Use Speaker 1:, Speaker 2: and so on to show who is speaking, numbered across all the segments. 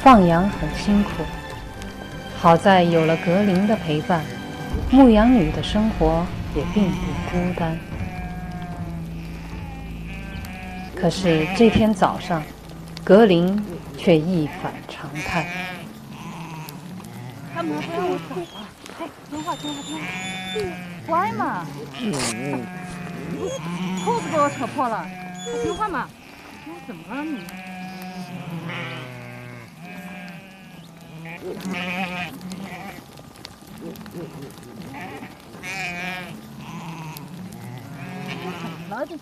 Speaker 1: 放羊很辛苦，好在有了格林的陪伴，牧羊女的生活也并不孤单。可是这天早上，格林却一反常态。
Speaker 2: 干嘛不让我走啊？哎，听话，乖嘛。裤子给我扯破了，还听话嘛？你怎么了你？怎么了这？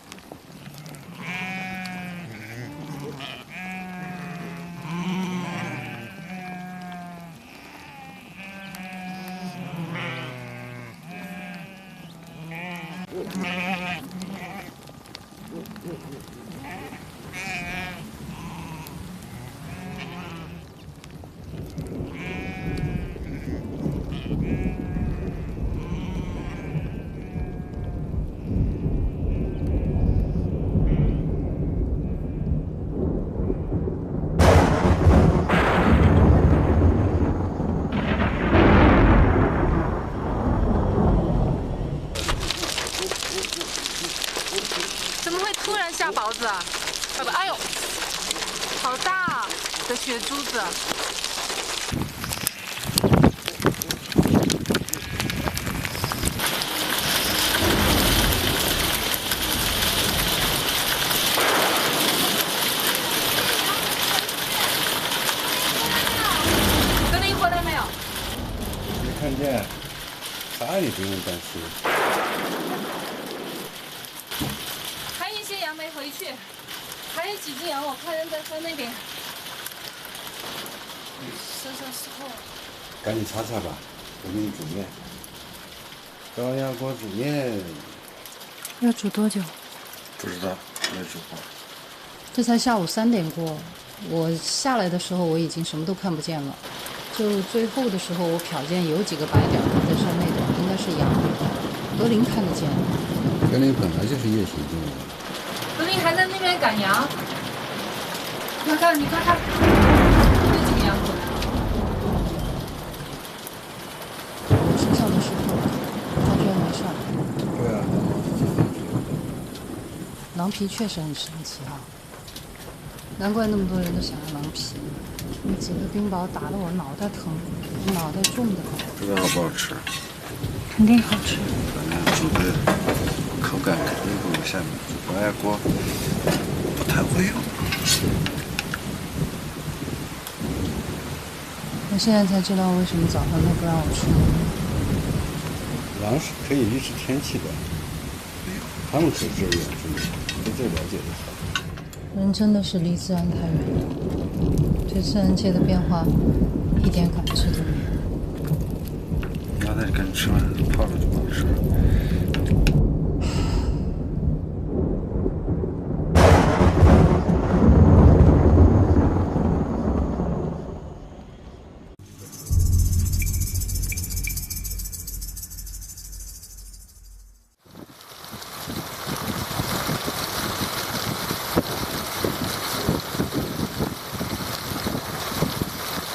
Speaker 3: 怎么会突然下雹子啊？哎呦，好大的雪珠子！格林回来没有？
Speaker 4: 没看见，啥也不用担心。
Speaker 3: 还有一些羊没回去，还有几只羊，我看人在山那边。身上湿透了。
Speaker 4: 赶紧擦擦吧，我给你煮面。高压锅煮面。
Speaker 5: 要煮多久？
Speaker 4: 不知道，没煮过。
Speaker 5: 这才下午3点过，我下来的时候我已经什么都看不见了。就最后的时候，我瞟见有几个白点在山那头，应该是羊。格林看得见。
Speaker 4: 格林本来就是夜行动物。
Speaker 3: 格林还在那边赶羊。你看，有几个羊回来了。
Speaker 5: 我身上的石头，他居然没上。
Speaker 4: 对啊，
Speaker 5: 狼皮确实很神奇啊，难怪那么多人都想要狼皮。那几个冰雹打得我脑袋疼，脑袋重的。
Speaker 4: 不知道好不好吃？
Speaker 5: 肯定好吃。
Speaker 4: 反正煮的口感肯定不如下面高压锅不太会用。
Speaker 5: 我现在才知道为什么早上他不让我出门。
Speaker 4: 狼是可以预知天气的，他们可是有远之人，对这了解的少。
Speaker 5: 人真的是离自然太远了，对自然界的变化一点感知都没有。
Speaker 4: 你要在这跟你吃完，泡了就不好吃了。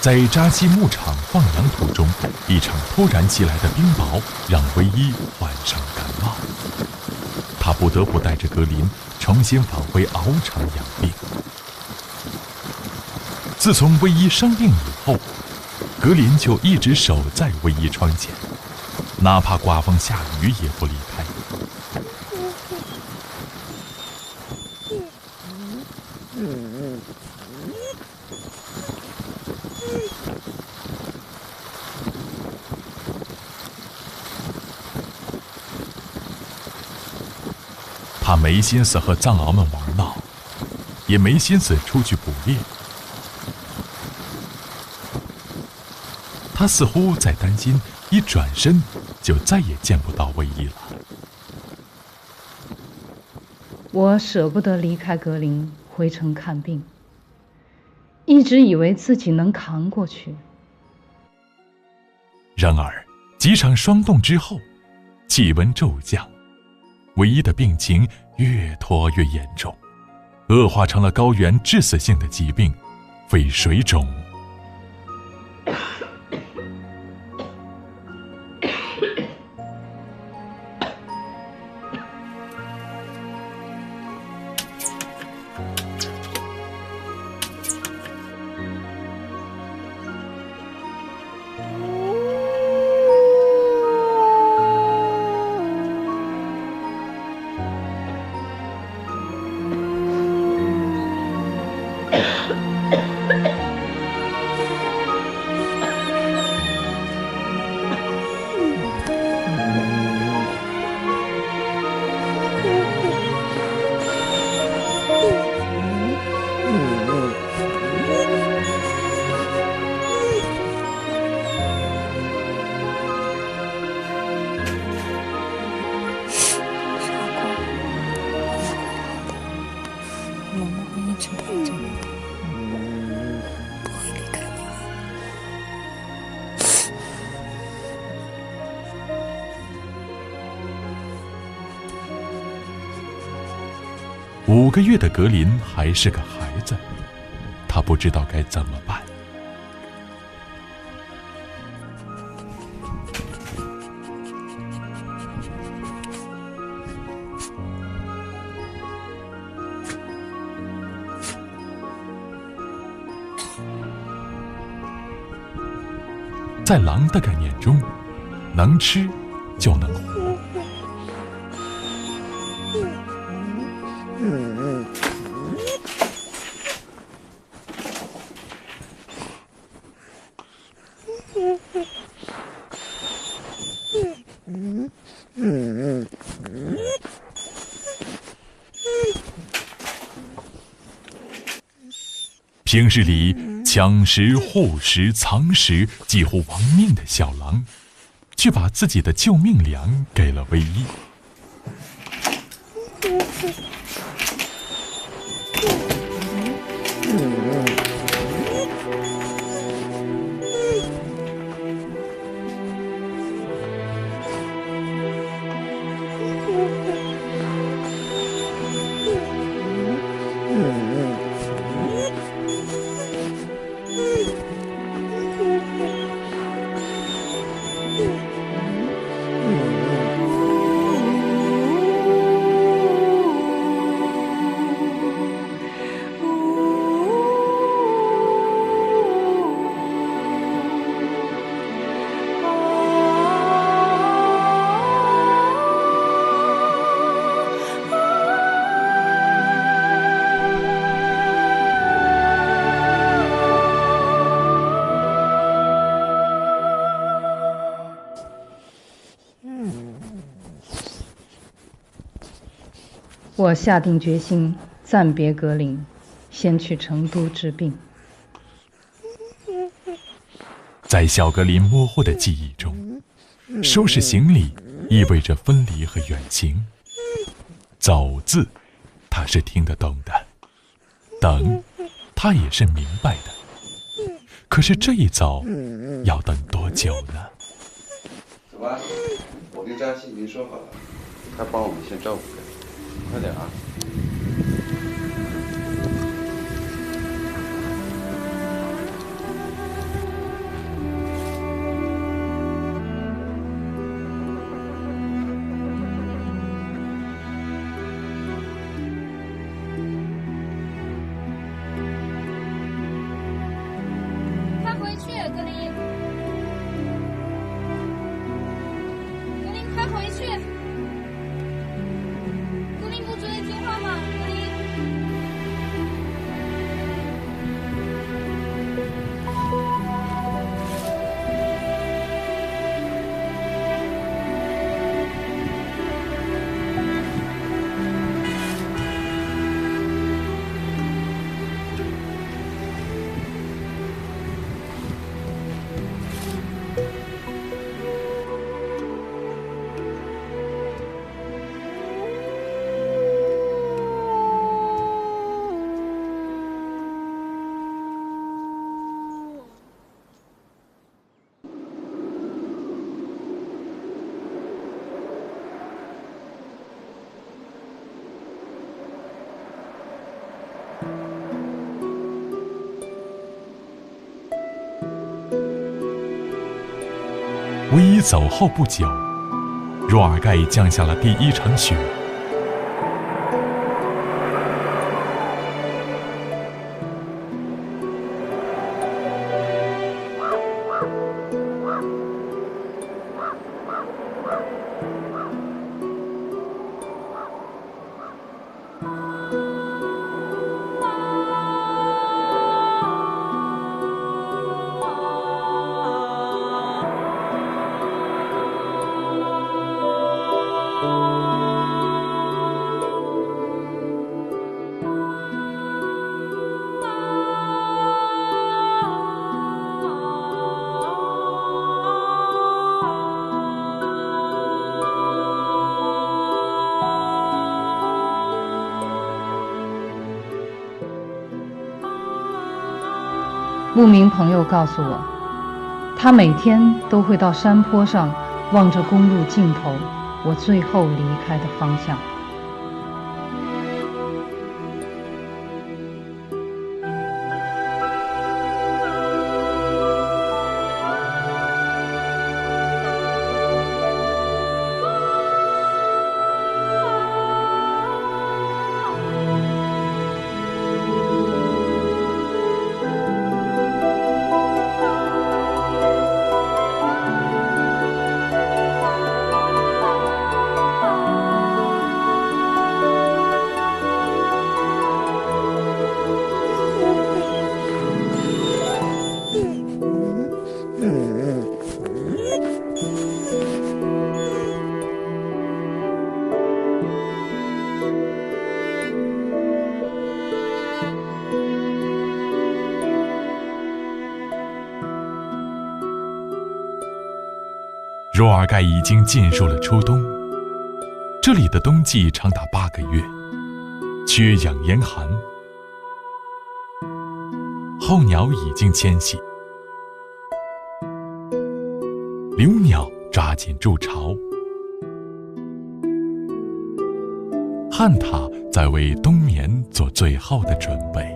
Speaker 6: 在扎西牧场放羊途中，一场突然袭来的冰雹让唯一患上了感冒，他不得不带着格林重新返回敖城养病。自从唯一生病以后，格林就一直守在唯一窗前，哪怕刮风下雨也不离开。他没心思和藏獒们玩闹，也没心思出去捕猎。他似乎在担心，一转身就再也见不到唯一了。
Speaker 1: 我舍不得离开格林，回城看病，一直以为自己能扛过去。
Speaker 6: 然而，几场霜冻之后，气温骤降，唯一的病情越拖越严重，恶化成了高原致死性的疾病——肺水肿。5个月的格林还是个孩子，他不知道该怎么办。在狼的概念中，能吃就能活。平日里抢食、护食、藏食几乎亡命的小狼，却把自己的救命粮给了唯一。
Speaker 1: 我下定决心暂别格林，先去成都治病。
Speaker 6: 在小格林模糊的记忆中，收拾行李意味着分离和远行。走字，他是听得懂的；等，他也是明白的。可是这一走，要等多久呢？
Speaker 4: 走吧，我跟张希已经说好了，他帮我们先照顾着，快点啊！
Speaker 2: 快回去，格林！格林，快回去！格林不追听话。
Speaker 6: 唯一走后不久，若尔盖降下了第一场雪。
Speaker 1: 牧民朋友告诉我，他每天都会到山坡上望着公路尽头我最后离开的方向。
Speaker 6: 若尔盖已经进入了初冬，这里的冬季长达8个月，缺氧严寒。候鸟已经迁徙，留鸟抓紧筑巢，旱獭在为冬眠做最后的准备。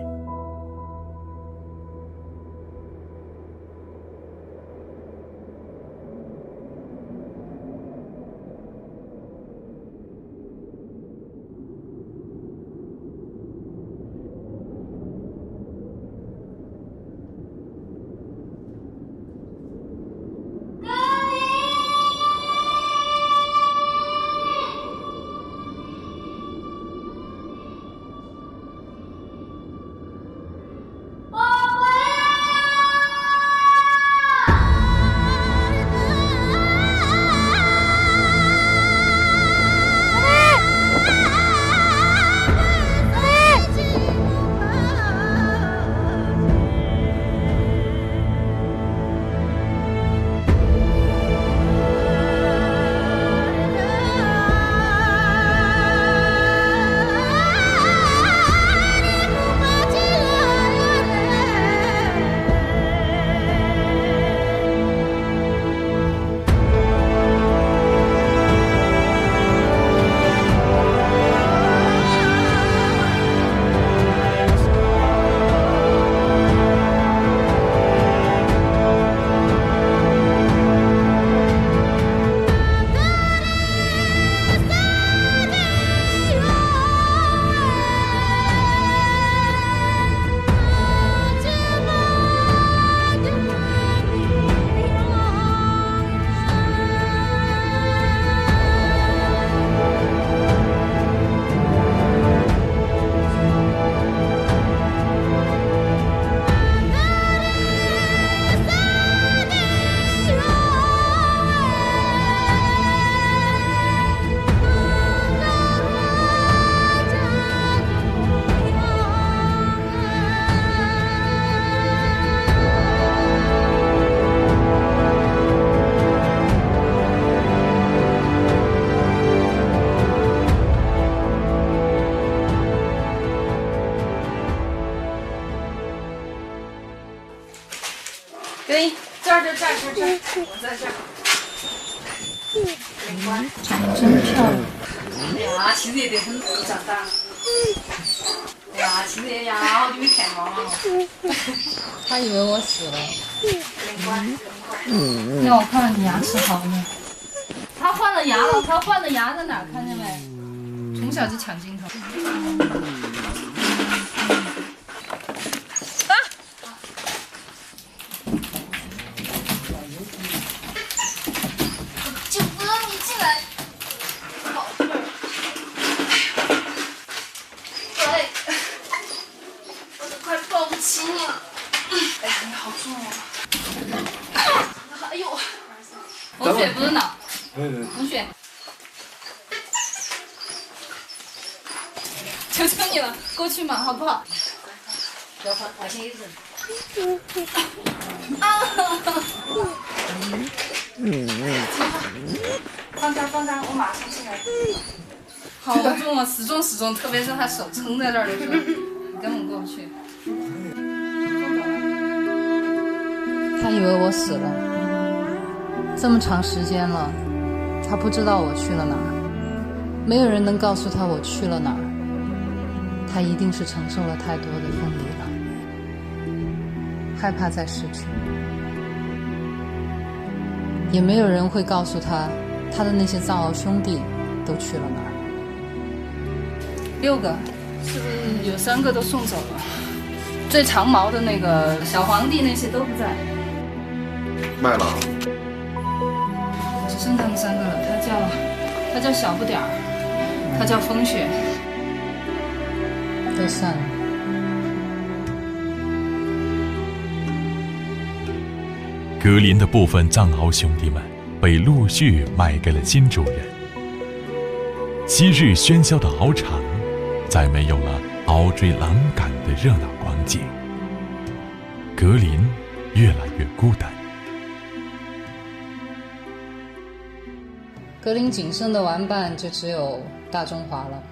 Speaker 3: 给你这儿，我在这儿。
Speaker 1: 长得真漂亮。
Speaker 3: 哎呀，其实也得很长大了。哎呀，其实呀，好久没看妈妈了。
Speaker 5: 他以为我死了。
Speaker 3: 让我看看你牙齿好没？他换了牙了，他换的牙在哪儿？看见没？从小就抢镜头。
Speaker 2: 九哥，你进来。宝贝儿。哎，我都快抱不起你了。哎呀，你好重啊！哎呦，
Speaker 3: 红血不是脑，
Speaker 4: 对对。
Speaker 3: 红血。求求你了，过去嘛，好不好？不要发现一人。
Speaker 2: 放这儿，放这儿，我马上进来。
Speaker 3: 好重啊，死重，特别是他手撑在这儿的时候，你根本过不去。
Speaker 5: 他以为我死了，这么长时间了，他不知道我去了哪儿，没有人能告诉他我去了哪儿。他一定是承受了太多的分离了，害怕再失去，也没有人会告诉他，他的那些藏獒兄弟都去了哪儿。
Speaker 3: 6个，是不是有3个都送走了？最长毛的那个小皇帝那些都不在，
Speaker 7: 卖了。
Speaker 3: 只剩他们3个了。他叫小不点儿，他叫风雪。
Speaker 5: 都散了。
Speaker 6: 格林的部分藏獒兄弟们被陆续卖给了新主人。昔日喧嚣的獒场，再没有了獒追狼赶的热闹光景。格林越来越孤单。
Speaker 5: 格林仅剩的玩伴就只有大中华了。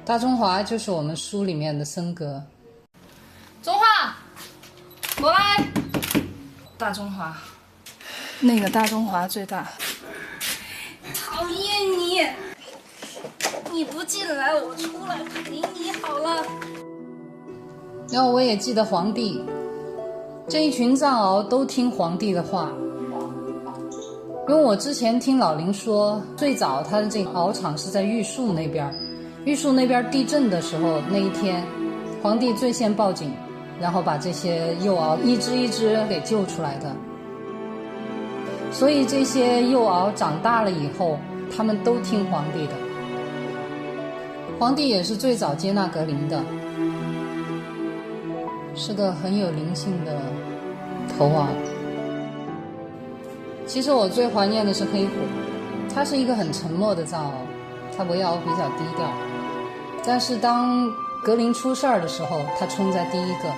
Speaker 5: 大中华就是我们书里面的森格。
Speaker 3: 中华，过来。大中华，那个大中华最大。
Speaker 2: 讨厌你！你不进来，我出来陪你好了。
Speaker 5: 然后我也记得皇帝，这一群藏獒都听皇帝的话。因为我之前听老林说，最早他的这个獒场是在玉树那边。玉树那边地震的时候，那一天，皇帝最先报警，然后把这些幼獒一只一只给救出来的。所以这些幼獒长大了以后，他们都听皇帝的。皇帝也是最早接纳格林的，是个很有灵性的头獒。其实我最怀念的是黑虎，它是一个很沉默的藏獒，它围獒比较低调。但是当格林出事儿的时候，他冲在第一个，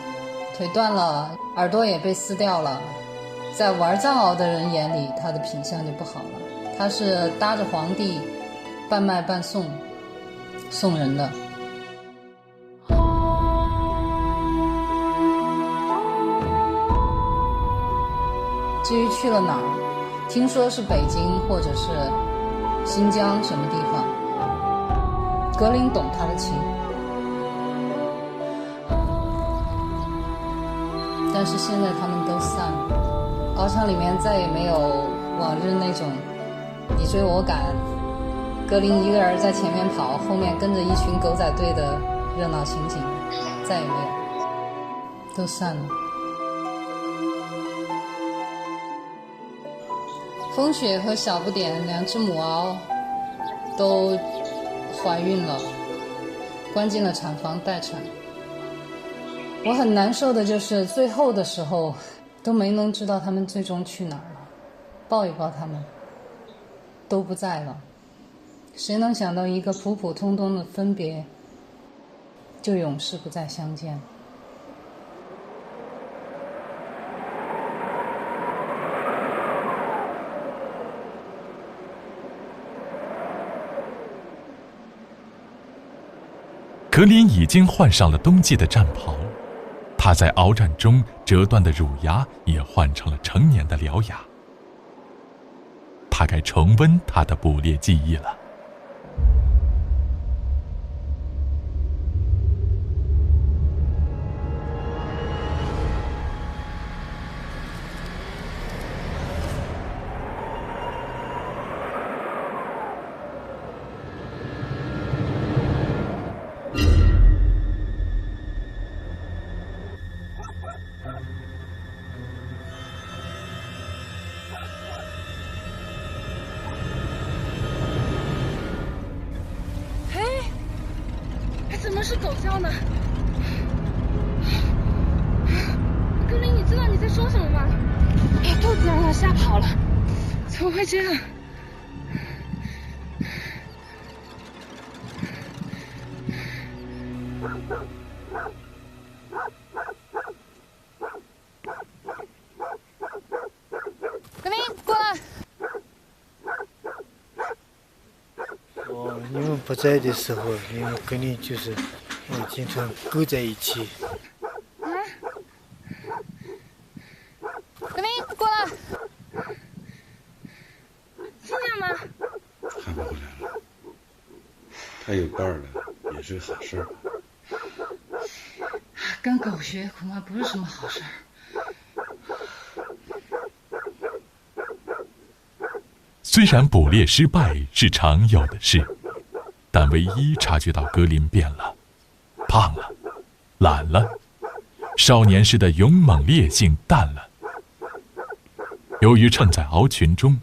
Speaker 5: 腿断了，耳朵也被撕掉了。在玩藏獒的人眼里，他的品相就不好了。他是搭着皇帝半卖半送人的。至于去了哪儿，听说是北京或者是新疆什么地方。格林懂他的情，但是现在他们都散了，獒场里面再也没有往日那种你追我赶，格林一个人在前面跑，后面跟着一群狗仔队的热闹情景，再也没有，都散了。风雪和小不点2只母獒都怀孕了，关进了产房待产。我很难受的就是最后的时候都没能知道他们最终去哪儿了，抱一抱他们都不在了。谁能想到一个普普通通的分别就永世不再相见。
Speaker 6: 格林已经换上了冬季的战袍，他在鏖战中折断的乳牙也换成了成年的獠牙。他该重温他的捕猎记忆了。
Speaker 2: 们是走向的。格林，你知道你在说什么吗？肚子让他吓跑了，怎么会这样？
Speaker 3: 格林，过来。
Speaker 8: 你们不在的时候，你们肯定就是经常勾在一起。
Speaker 3: 格林，过来。
Speaker 2: 听见吗？
Speaker 4: 看不回来了，他有伴儿了，也是好事儿。
Speaker 1: 跟狗学恐怕不是什么好事儿。
Speaker 6: 虽然捕猎失败是常有的事，但唯一察觉到格林变了，胖了，懒了，少年时的勇猛烈性淡了。由于趁在獒群中，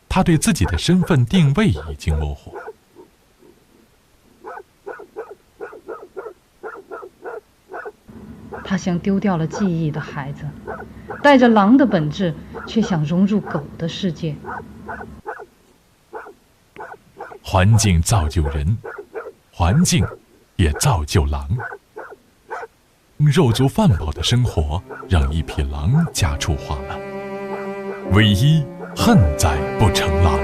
Speaker 6: 他对自己的身份定位已经模糊。
Speaker 1: 他像丢掉了记忆的孩子，带着狼的本质，却想融入狗的世界。
Speaker 6: 环境造就人，环境也造就狼。肉足饭饱的生活让一匹狼家畜化了，唯一恨在不成狼。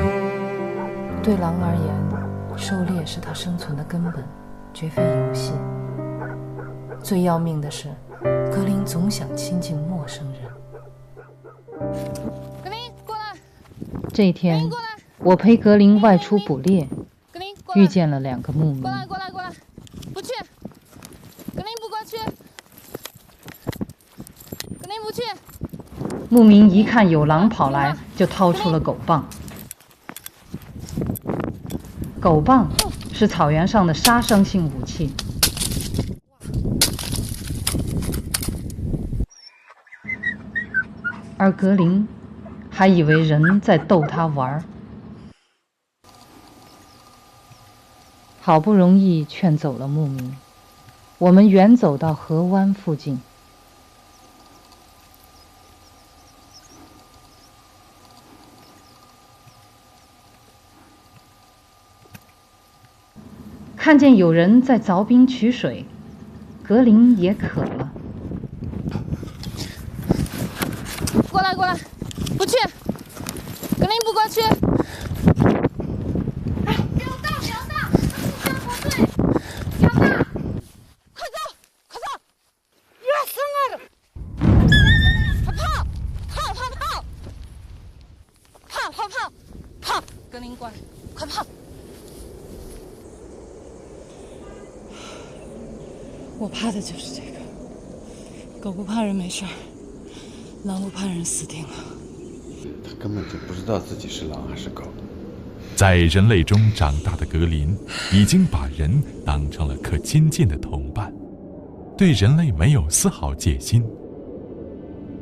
Speaker 5: 对狼而言，狩猎是它生存的根本，绝非游戏。最要命的是，格林总想亲近陌生人。
Speaker 3: 格林，过来。
Speaker 1: 这一天，我陪格林外出捕猎，
Speaker 3: 格林，过来。
Speaker 1: 遇见了2个牧民。
Speaker 3: 过来，不去。格林不过去。格林不去。
Speaker 1: 牧民一看有狼跑来，就掏出了狗棒。狗棒是草原上的杀伤性武器。而格林还以为人在逗他玩儿，好不容易劝走了牧民，我们远走到河湾附近。看见有人在凿冰取水，格林也渴了。
Speaker 3: 过来，不去。格林不过去。
Speaker 2: 不要大，他不跑对，不要大，
Speaker 3: 快走！
Speaker 2: 越生了，
Speaker 3: 跑！格林过来，快跑！
Speaker 5: 我怕的就是这个。狗不怕人没事儿，狼不怕人死定了。
Speaker 4: 他根本就不知道自己是狼还是狗。
Speaker 6: 在人类中长大的格林，已经把人当成了可亲近的同伴，对人类没有丝毫戒心。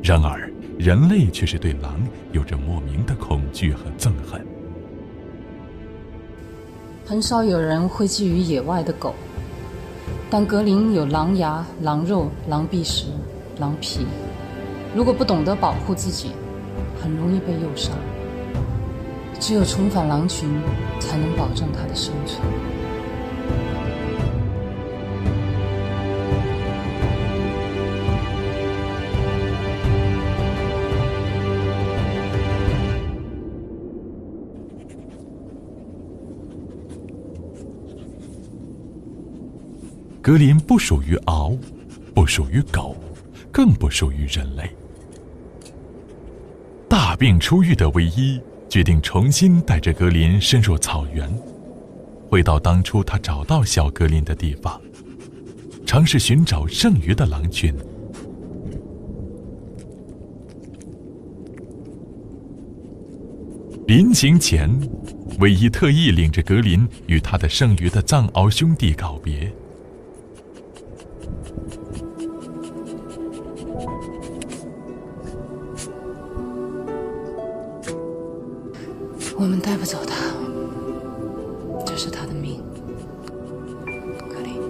Speaker 6: 然而，人类却是对狼有着莫名的恐惧和憎恨。
Speaker 5: 很少有人会觊觎野外的狗，但格林有狼牙、狼肉、狼臂石、狼皮，如果不懂得保护自己，很容易被诱杀。只有重返狼群，才能保证它的生存。
Speaker 6: 格林不属于獒，不属于狗，更不属于人类。大病初愈的唯一决定重新带着格林深入草原，回到当初他找到小格林的地方，尝试寻找剩余的狼群。临行前，唯一特意领着格林与他的剩余的藏獒兄弟告别。
Speaker 5: 我们带不走他，这是他的命。格林，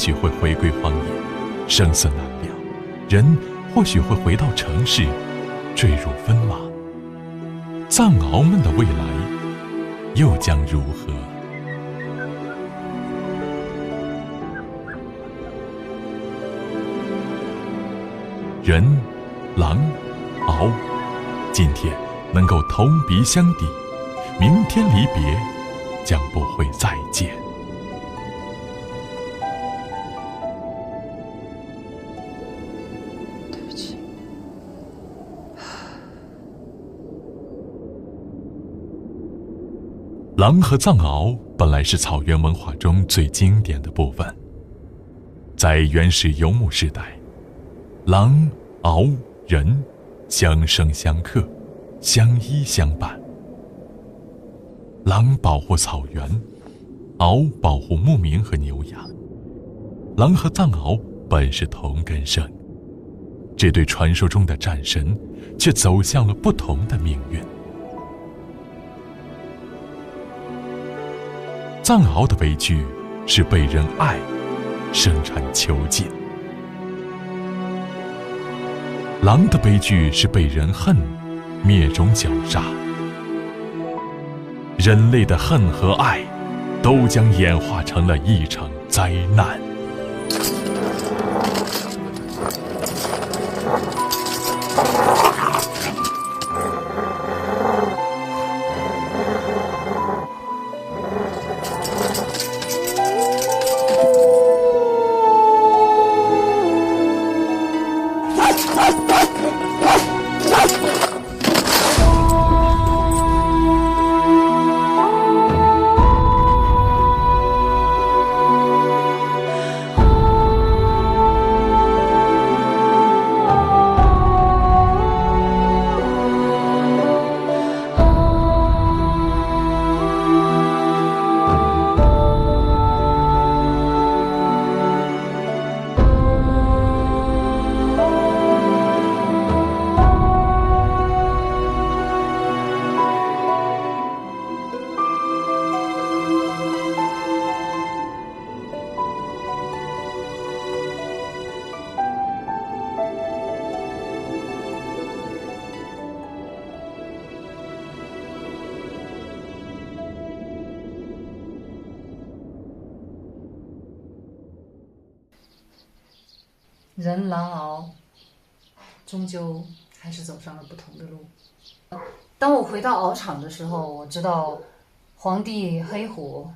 Speaker 6: 许会回归荒野，生死难料，人或许会回到城市，坠入坟马。藏獒们的未来又将如何？人、狼、獒，今天能够同鼻相抵，明天离别将不会再见。
Speaker 5: 对不起。
Speaker 6: 狼和藏獒本来是草原文化中最经典的部分。在原始游牧时代，狼、獒、人相生相克，相依相伴。狼保护草原，獒保护牧民和牛羊。狼和藏獒本是同根生，这对传说中的战神却走向了不同的命运。藏獒的悲剧是被人爱生产囚禁，狼的悲剧是被人恨灭种绞杀。人类的恨和爱都将演化成了一场灾难。
Speaker 1: 人、狼、獒，终究还是走上了不同的路。当我回到獒场的时候，我知道黄帝、黑虎，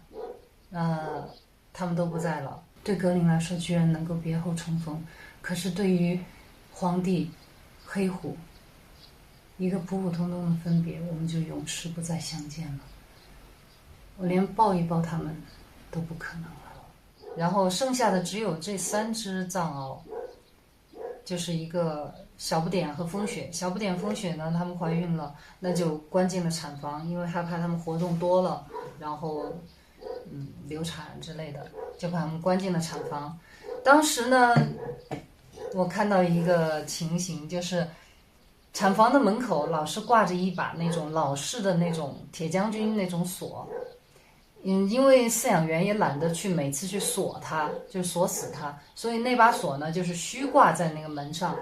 Speaker 1: 他们都不在了。对格林来说，居然能够别后重逢，可是对于黄帝、黑虎，一个普普通通的分别，我们就永世不再相见了。我连抱一抱他们都不可能了。然后剩下的只有这3只藏獒，就是一个小不点和风雪。小不点、风雪呢，她们怀孕了，那就关进了产房，因为害怕她们活动多了，然后流产之类的，就把她们关进了产房。当时呢，我看到一个情形，就是产房的门口老是挂着一把那种老式的那种铁将军那种锁。因为饲养员也懒得去每次去锁它，就锁死它，所以那把锁呢就是虚挂在那个门上，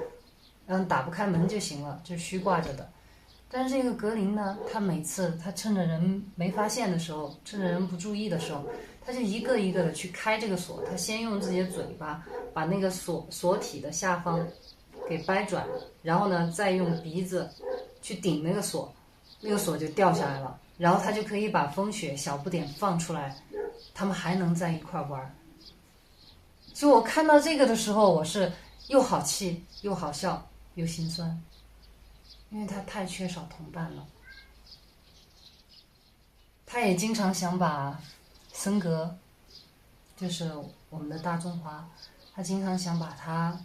Speaker 1: 打不开门就行了，就虚挂着的。但是这个格林呢，他每次他趁着人没发现的时候，趁着人不注意的时候，他就一个一个的去开这个锁。他先用自己的嘴巴把那个锁体的下方给掰转，然后呢再用鼻子去顶那个锁，那个锁就掉下来了。然后他就可以把风雪、小不点放出来，他们还能在一块玩。就我看到这个的时候，我是又好气又好笑又心酸，因为他太缺少同伴了。他也经常想把森格，就是我们的大中华，他经常想把他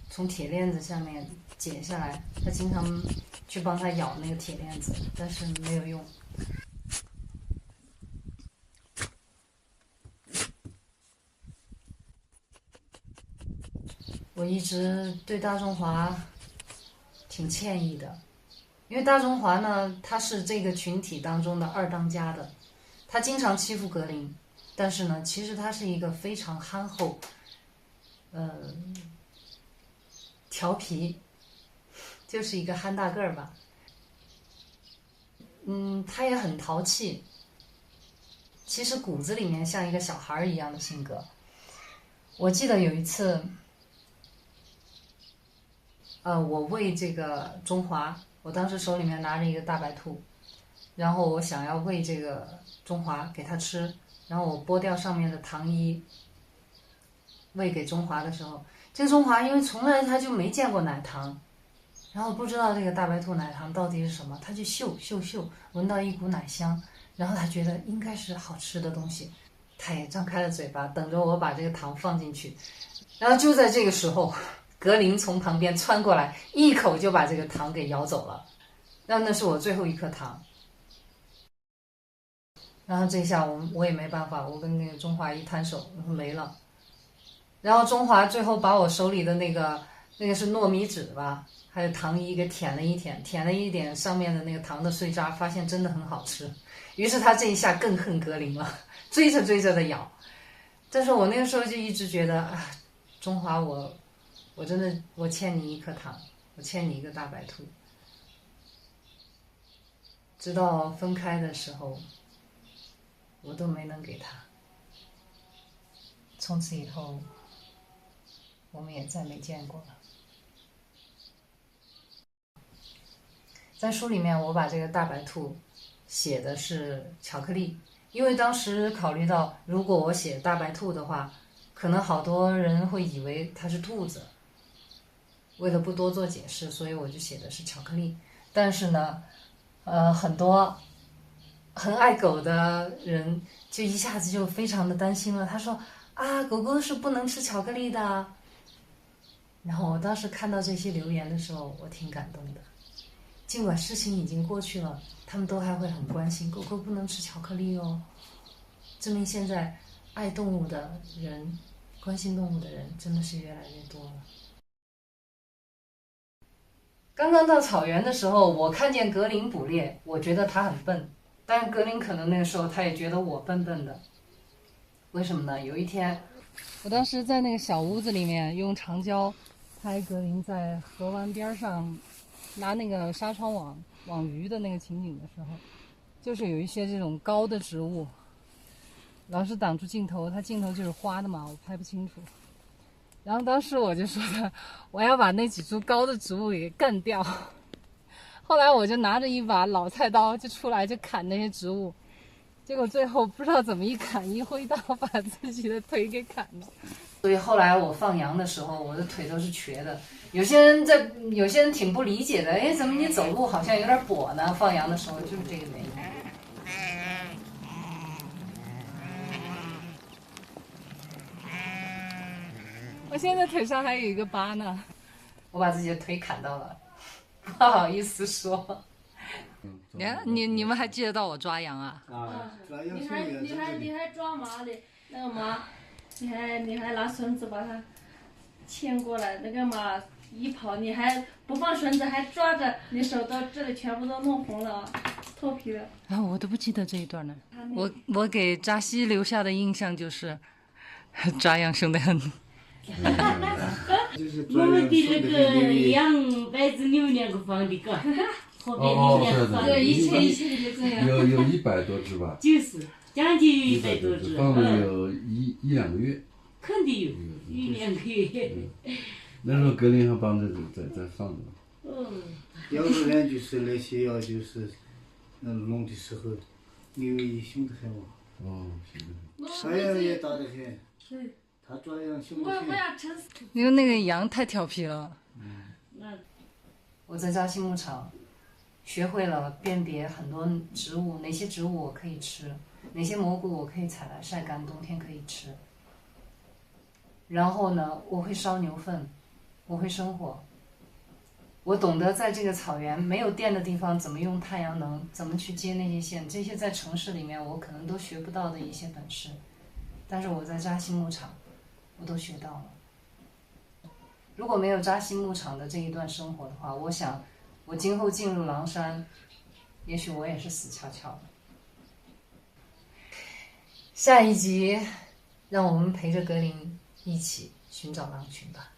Speaker 1: 从铁链子下面解下来，他经常去帮他咬那个铁链子，但是没有用。我一直对大中华挺歉意的，因为大中华呢，他是这个群体当中的2当家的，他经常欺负格林，但是呢，其实他是一个非常憨厚，调皮，就是一个憨大个儿吧。他也很淘气，其实骨子里面像一个小孩一样的性格。我记得有一次，我喂这个中华，我当时手里面拿着一个大白兔，然后我想要喂这个中华给它吃，然后我剥掉上面的糖衣，喂给中华的时候，这个中华因为从来他就没见过奶糖，然后不知道这个大白兔奶糖到底是什么，他就嗅，闻到一股奶香，然后他觉得应该是好吃的东西，他也张开了嘴巴，等着我把这个糖放进去。然后就在这个时候，格林从旁边穿过来，一口就把这个糖给咬走了。那是我最后一颗糖。然后这下我也没办法，我跟那个中华一摊手，没了。然后中华最后把我手里的那个是糯米纸吧，还有糖衣给舔了一点上面的那个糖的碎渣，发现真的很好吃。于是他这一下更恨格林了，追着的咬。但是我那个时候就一直觉得啊，中华我真的我欠你一颗糖，我欠你一个大白兔。直到分开的时候，我都没能给他。从此以后，我们也再没见过了。在书里面，我把这个大白兔写的是巧克力，因为当时考虑到，如果我写大白兔的话，可能好多人会以为它是兔子。为了不多做解释，所以我就写的是巧克力。但是呢，很多很爱狗的人就一下子就非常的担心了。他说啊，狗狗是不能吃巧克力的。然后我当时看到这些留言的时候，我挺感动的。尽管事情已经过去了，他们都还会很关心狗狗不能吃巧克力哦，证明现在爱动物的人、关心动物的人真的是越来越多了。刚刚到草原的时候，我看见格林捕猎，我觉得他很笨，但格林可能那个时候他也觉得我笨笨的。为什么呢？有一天，
Speaker 5: 我当时在那个小屋子里面用长焦拍格林在河湾边上拿那个纱窗网鱼的那个情景的时候，就是有一些这种高的植物老是挡住镜头，它镜头就是花的嘛，我拍不清楚。然后当时我就说的，我要把那几株高的植物给干掉。后来我就拿着一把老菜刀就出来就砍那些植物，结果最后不知道怎么一砍一挥刀把自己的腿给砍了。
Speaker 1: 所以后来我放羊的时候，我的腿都是瘸的。有些人挺不理解的，哎，怎么你走路好像有点跛呢？放羊的时候就是这个原因。
Speaker 5: 我现在腿上还有一个疤呢，
Speaker 1: 我把自己的腿砍到了，不好意思说。
Speaker 5: 你们还记得到我抓羊啊？
Speaker 8: 抓羊
Speaker 2: 你还抓马的，那个马，你还拿绳子把它牵过来，那个马一跑，你还不放绳子，还抓着，你手到这里全部都弄红了，脱皮了。
Speaker 5: 啊，我都不记得这一段呢。我给扎西留下的印象就是抓羊凶得很。
Speaker 9: 我们的那个羊白子6年个放的个，后面6年放的。
Speaker 2: 对，以前就这样。
Speaker 4: 有100多只吧？
Speaker 9: 就是将近有100多只。
Speaker 4: 放了有一两个月。
Speaker 9: 肯定有，1、2个月。
Speaker 4: 那时候格林还帮着在放着。
Speaker 8: 要不然就是那些药就是弄的时候，因为凶得很嘛。凶得很。太阳也大得很。对。他抓羊凶得很。
Speaker 5: 因为那个羊太调皮了。
Speaker 1: 我在扎西牧场学会了辨别很多植物，哪些植物我可以吃，哪些蘑菇我可以采来晒干，冬天可以吃。然后呢，我会烧牛粪，我会生火，我懂得在这个草原没有电的地方怎么用太阳能，怎么去接那些线，这些在城市里面我可能都学不到的一些本事，但是我在扎西牧场我都学到了。如果没有扎西牧场的这一段生活的话，我想我今后进入狼山，也许我也是死翘翘的。下一集，让我们陪着格林一起寻找狼群吧。